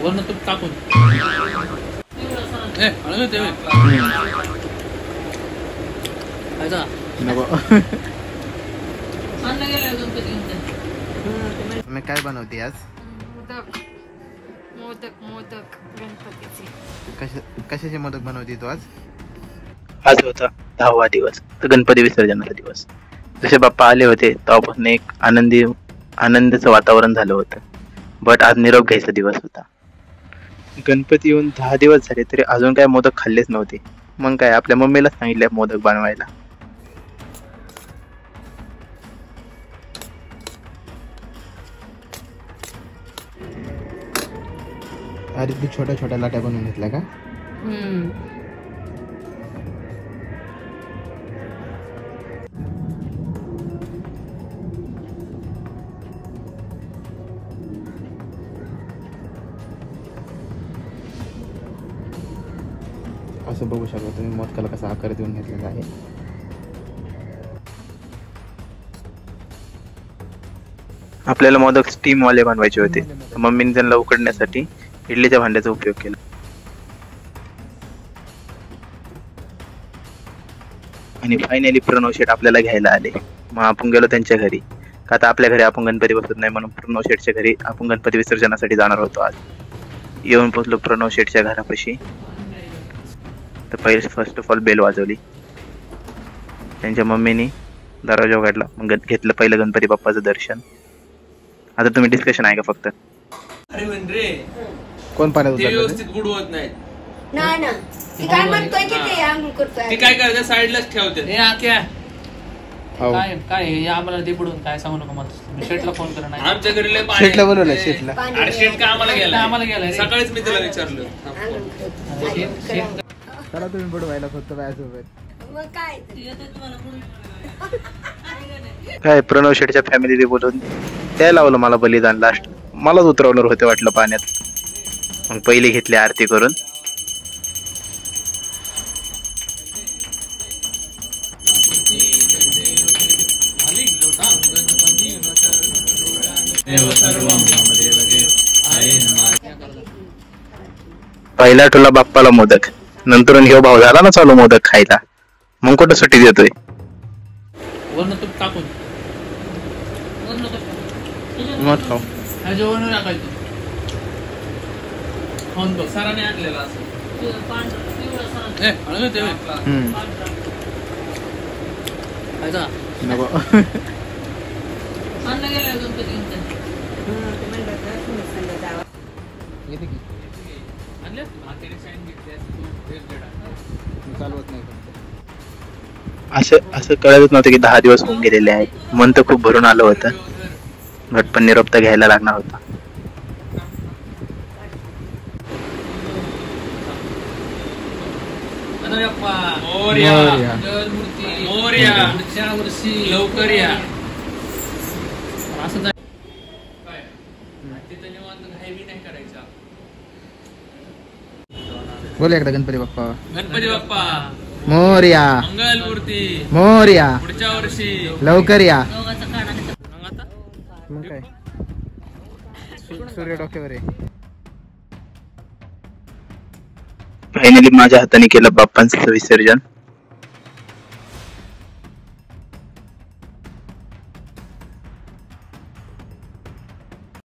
वरनं तूप टाकून तुम्ही काय बनवते आज? मोदक गणपतीचे. कशाचे मोदक बनवते तू आज? आज होता 10वा दिवस, तर गणपती विसर्जनाचा दिवस. जसे बाप्पा आले होते तेव्हापासून एक आनंदाचं वातावरण झालं होतं. बट आज निरोप घ्यायचा दिवस होता. गणपती येऊन 10 दिवस झाले तरी अजून काय मोदक खाल्लेच नव्हते. मग काय आपल्या मम्मीला सांगितले मोदक बनवायला. अरे तू छोट्या छोट्या लाट्या बनवून घेतल्या का? असं बघू शकता तुम्ही मोदकाला कसा आकार देऊन घेतलेला आहे. आपल्याला मोदक स्टीम वाले बनवायचे होते. मम्मीने त्यांना उकडण्यासाठी इडलीच्या भांड्याचा उपयोग केला. आणि फायनली प्रणव शेठ आपल्याला घ्यायला आले. मग आपण गेलो त्यांच्या घरी. का आता आपल्या घरी आपण गणपती बसत नाही म्हणून प्रणव शेठच्या घरी आपण गणपती विसर्जनासाठी जाणार होतो. आज येऊन पोचलो प्रणव शेठच्या घरापाशी. तर पहिले फर्स्ट ऑफ ऑल बेल वाजवली. त्यांच्या मम्मीने दरवाजा उघडला. मग घेतलं पहिलं गणपती बाप्पाचं दर्शन. आता तुम्ही डिस्कशन आहे का फक्त? अरे म्हणजे कोण पाण्यात ते व्यवस्थित बुडवत नाही. नाही ना, ती काय म्हणतोय की ते आंघोळ करतोय. ते काय करतात साईडलाच ठेवते. हे आक्या हो. काय हे आम्हाला ते बुडून काय सांगू नका. मग शेटला फोन करा. नाही आमच्या घरी लय पाणी. शेटला बोलवलं शेटला. अरे शेट का आम्हाला गेला सकाळीच मी त्याला विचारलं. चला तुम्ही बुडवायला फक्त माझ्यासोबत. मग काय काय प्रणव शेठच्या फॅमिलीने बोलून त्या लावलं मला बलिदान. लास्ट मलाच उतरवणार होते वाटलं पाण्यात. मग पहिली घेतली आरती करून. पहिला ठेवला बाप्पाला मोदक. नंतर ह्यो भाऊ झाला ना चालू मोदक खायला. मग कुठं सुट्टी देतोय? वरनं तूप टाकून मत खाऊ. जेवण टाकायचं. फोन बघ सराने आणलेला असं. नको. चालवत नाही. असं कळतच नव्हतं की 10 दिवस होऊन गेलेले आहेत. मन तर खूप भरून आलं होतं. बट पण निरोप तर घ्यायला लागणार होता. लवकर या. असं बोल एकदा गणपती बाप्पा. गणपती बाप्पा मोरया. मंगलमूर्ती मोरया. पुढच्या वर्षी लवकर या. मग काय सूर्य डोक्यावर आहे. फायनली माझ्या हाताने केलं बाप्पांचं विसर्जन.